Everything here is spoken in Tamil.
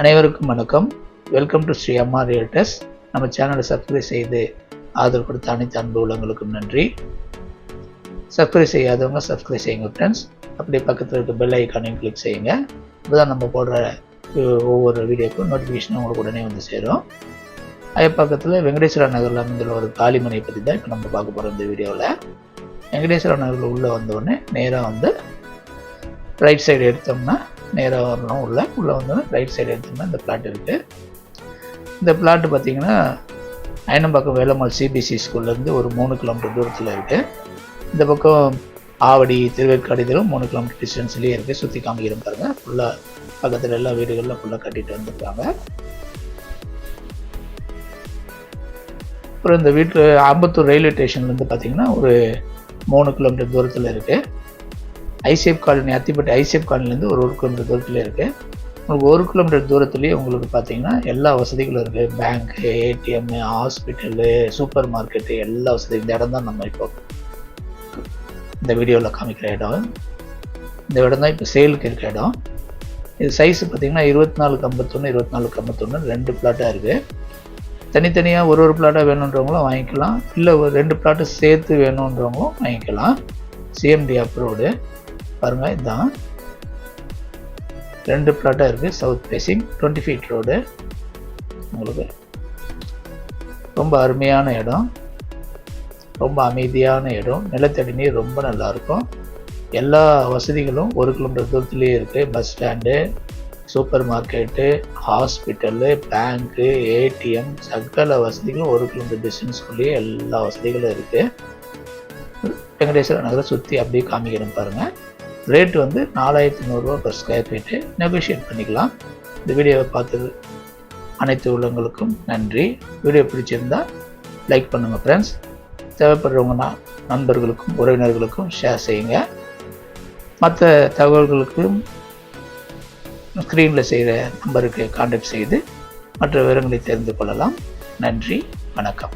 அனைவருக்கும் வணக்கம். வெல்கம் டு ஸ்ரீ அம்மா ரியல்டர்ஸ். நம்ம சேனலை சப்ஸ்கிரைப் செய்து ஆதரவு கொடுத்த அனைத்து அன்பு உள்ளவங்களுக்கும் நன்றி. சப்ஸ்கிரைப் செய்யாதவங்க சப்ஸ்கிரைப் செய்யுங்க ஃப்ரெண்ட்ஸ். அப்படியே பக்கத்தில் இருக்க பெல் ஐக்கானையும் கிளிக் செய்யுங்க. அப்போதான் நம்ம போடுற ஒவ்வொரு வீடியோக்கும் நோட்டிஃபிகேஷன் உங்களுக்கு உடனே வந்து சேரும். அதே பக்கத்தில் வெங்கடேஸ்வரா நகரில் அமைந்துள்ள ஒரு காலிமனை பற்றி தான் இப்போ நம்ம பார்க்க போகிறோம் இந்த வீடியோவில். வெங்கடேஸ்வரா நகரில் உள்ளே வந்தோடனே நேராக வந்து ரைட் சைடு எடுத்தோம்னா நேராக வரணும். உள்ளே வந்தோடனே ரைட் சைடு எடுத்தோம்னா இந்த பிளாட் இருக்குது. இந்த பிளாட்டு பார்த்திங்கன்னா அயனம்பாக்கம் வேலம்மாள் சிபிசி ஸ்கூல்லேருந்து ஒரு 3 கிலோமீட்டர் தூரத்தில் இருக்குது. இந்த பக்கம் ஆவடி திருவேற்காடு இதெல்லாம் 3 கிலோமீட்டர் டிஸ்டன்ஸ்லேயே இருக்குது. சுற்றி காமிக்கிறேன் பாருங்கள். ஃபுல்லாக பக்கத்தில் எல்லா வீடுகளில் ஃபுல்லாக கட்டிட்டு வந்துருக்காங்க. அப்புறம் இந்த வீட்டில் ஆம்பத்தூர் ரயில்வே ஸ்டேஷன்லேருந்து பார்த்திங்கன்னா ஒரு 3 கிலோமீட்டர் தூரத்தில் இருக்குது. ஐசிஎஃப் காலனி அத்திப்பட்டி ஐசிஎஃப் காலனிலேருந்து ஒரு கிலோமீட்டர் தூரத்தில் இருக்குது. உங்களுக்கு 1 கிலோமீட்டர் தூரத்துலேயே உங்களுக்கு பார்த்திங்கன்னா எல்லா வசதிகளும் இருக்குது. பேங்க்கு, ஏடிஎம்மு, ஹாஸ்பிட்டலு, சூப்பர் மார்க்கெட்டு, எல்லா வசதி. இந்த இடம் தான் நம்ம இப்போ இந்த வீடியோவில் காமிக்கிற இடம். இந்த இடம் தான் இப்போ சேலுக்கு இருக்க இடம். இது சைஸ் பார்த்திங்கன்னா 24x51, 24x51 2 பிளாட்டாக இருக்குது. தனித்தனியாக ஒரு பிளாட்டாக வேணுன்றவங்களும் வாங்கிக்கலாம், இல்லை ஒரு 2 பிளாட்டு சேர்த்து வேணுன்றவங்களும் வாங்கிக்கலாம். சிஎம்டி அப்ரூவ்டு பாருங்கள். இதுதான் 2 பிளாட்டாக இருக்குது. South facing 20 feet road. உங்களுக்கு ரொம்ப அருமையான இடம், ரொம்ப அமைதியான இடம். நிலத்தடி நீர் ரொம்ப நல்லாயிருக்கும். எல்லா வசதிகளும் 1 கிலோமீட்டர் தூரத்துலேயே இருக்குது. Bus stand, super market, hospital, bank, ATM, சகல வசதிகளும் 1 கிலோமீட்டர் டிஸ்டன்ஸ்குள்ளேயே எல்லா வசதிகளும் இருக்குது. வெங்கடேஸ்வரா நகரை சுற்றி அப்படியே காமிக்கிறேன் பாருங்கள். ரேட்டு வந்து 4100 per ஸ்கொயர் ஃபீட்டு. நெகோஷியேட் பண்ணிக்கலாம். இந்த வீடியோவை பார்த்தது அனைத்து உள்ளவங்களுக்கும் நன்றி. வீடியோ பிடிச்சிருந்தா லைக் பண்ணுங்கள் ஃப்ரெண்ட்ஸ். தேவைப்படுறவங்க நண்பர்களுக்கும் உறவினர்களுக்கும் ஷேர் செய்யுங்க. மற்ற தகவல்களுக்கும் ஸ்க்ரீனில் செய்கிற நம்பருக்கு கான்டாக்ட் செய்து மற்ற விவரங்களை தெரிந்து கொள்ளலாம். நன்றி, வணக்கம்.